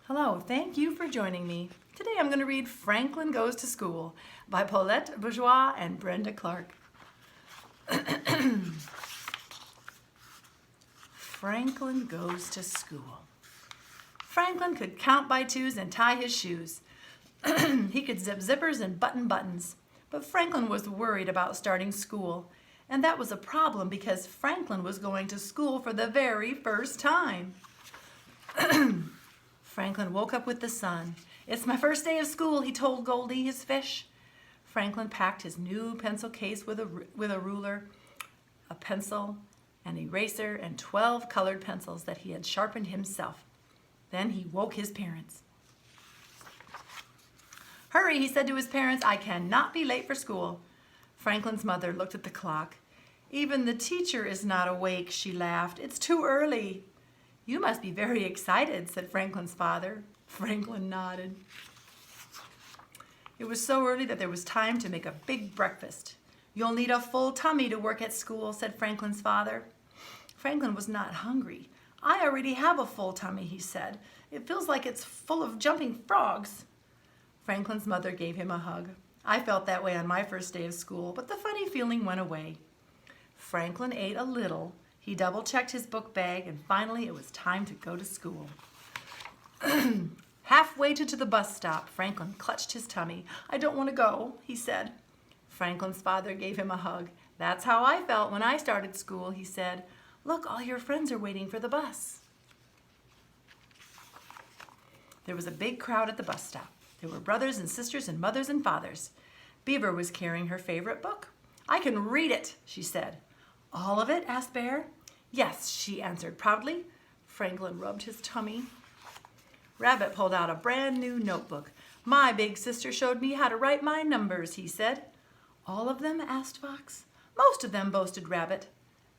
Hello, thank you for joining me. Today I'm going to read Franklin Goes to School by Paulette, Bourgeois, and Brenda Clark. Franklin Goes to School. Franklin could count by twos and tie his shoes. He could zip zippers and button buttons. But Franklin was worried about starting school. And that was a problem because Franklin was going to school for the very first time. Franklin woke up with the sun. "It's my first day of school," he told Goldie, his fish. Franklin packed his new pencil case with a ruler, a pencil, an eraser, and 12 colored pencils that he had sharpened himself. Then he woke his parents. "Hurry," he said to his parents, "I cannot be late for school." Franklin's mother looked at the clock. "Even the teacher is not awake," she laughed. "It's too early." "You must be very excited," said Franklin's father. Franklin nodded. It was so early that there was time to make a big breakfast. "You'll need a full tummy to work at school," said Franklin's father. Franklin was not hungry. "I already have a full tummy," he said. "It feels like it's full of jumping frogs." Franklin's mother gave him a hug. "I felt that way on my first day of school, but the funny feeling went away." Franklin ate a little. He double-checked his book bag, and finally it was time to go to school. Halfway to the bus stop, Franklin clutched his tummy. "I don't want to go," he said. Franklin's father gave him a hug. "That's how I felt when I started school," he said. "Look, all your friends are waiting for the bus." There was a big crowd at the bus stop. There were brothers and sisters and mothers and fathers. Beaver was carrying her favorite book. "I can read it," she said. "All of it?" asked Bear. "Yes," she answered proudly. Franklin rubbed his tummy. Rabbit pulled out a brand new notebook. "My big sister showed me how to write my numbers," he said. "All of them?" asked Fox. "Most of them," boasted Rabbit.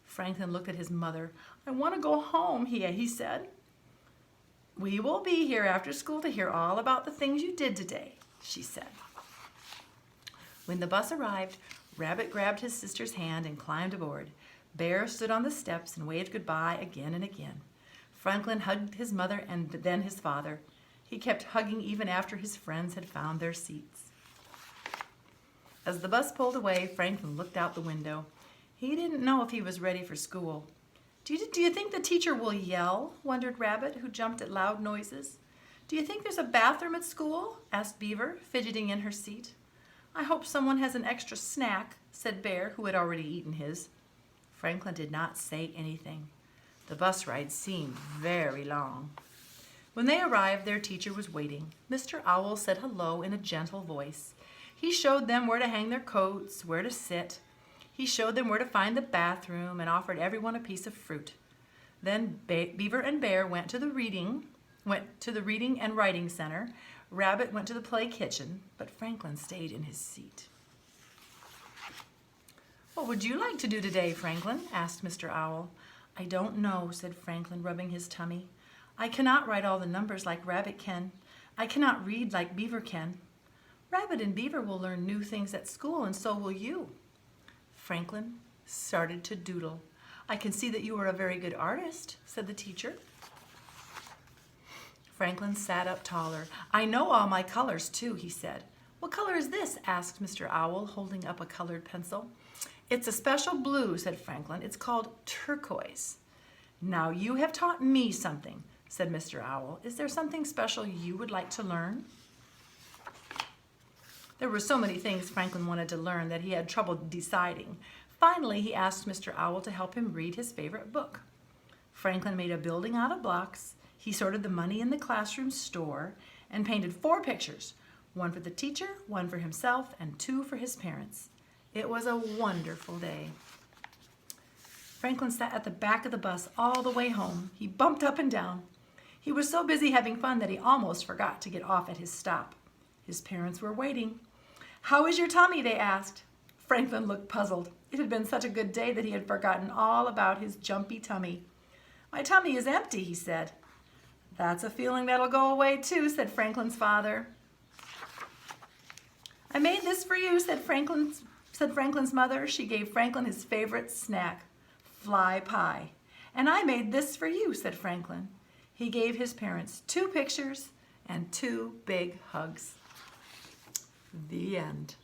Franklin looked at his mother. "I want to go home," he said. "We will be here after school to hear all about the things you did today," she said. When the bus arrived, Rabbit grabbed his sister's hand and climbed aboard. Bear stood on the steps and waved goodbye again and again. Franklin hugged his mother and then his father. He kept hugging even after his friends had found their seats. As the bus pulled away, Franklin looked out the window. He didn't know if he was ready for school. Do you think the teacher will yell?" wondered Rabbit, who jumped at loud noises. "Do you think there's a bathroom at school?" asked Beaver, fidgeting in her seat. "I hope someone has an extra snack," said Bear, who had already eaten his. Franklin did not say anything. The bus ride seemed very long. When they arrived, their teacher was waiting. Mr. Owl said hello in a gentle voice. He showed them where to hang their coats, where to sit. He showed them where to find the bathroom and offered everyone a piece of fruit. Then Beaver and Bear went to the reading and writing center. Rabbit went to the play kitchen, but Franklin stayed in his seat. "What would you like to do today, Franklin?" asked Mr. Owl. "I don't know," said Franklin, rubbing his tummy. "I cannot write all the numbers like Rabbit can. I cannot read like Beaver can." "Rabbit and Beaver will learn new things at school, and so will you." Franklin started to doodle. "I can see that you are a very good artist," said the teacher. Franklin sat up taller. "I know all my colors, too," he said. "What color is this?" asked Mr. Owl, holding up a colored pencil. "It's a special blue," said Franklin. "It's called turquoise." "Now you have taught me something," said Mr. Owl. "Is there something special you would like to learn?" There were so many things Franklin wanted to learn that he had trouble deciding. Finally, he asked Mr. Owl to help him read his favorite book. Franklin made a building out of blocks. He sorted the money in the classroom store and painted 4 pictures, 1 for the teacher, 1 for himself, and 2 for his parents. It was a wonderful day. Franklin sat at the back of the bus all the way home. He bumped up and down. He was so busy having fun that he almost forgot to get off at his stop. His parents were waiting. "How is your tummy?" they asked. Franklin looked puzzled. It had been such a good day that he had forgotten all about his jumpy tummy. "My tummy is empty," he said. "That's a feeling that'll go away too," said Franklin's father. "I made this for you," said Franklin's mother. She gave Franklin his favorite snack, fly pie. "And I made this for you," said Franklin. He gave his parents 2 pictures, and 2 big hugs. The end.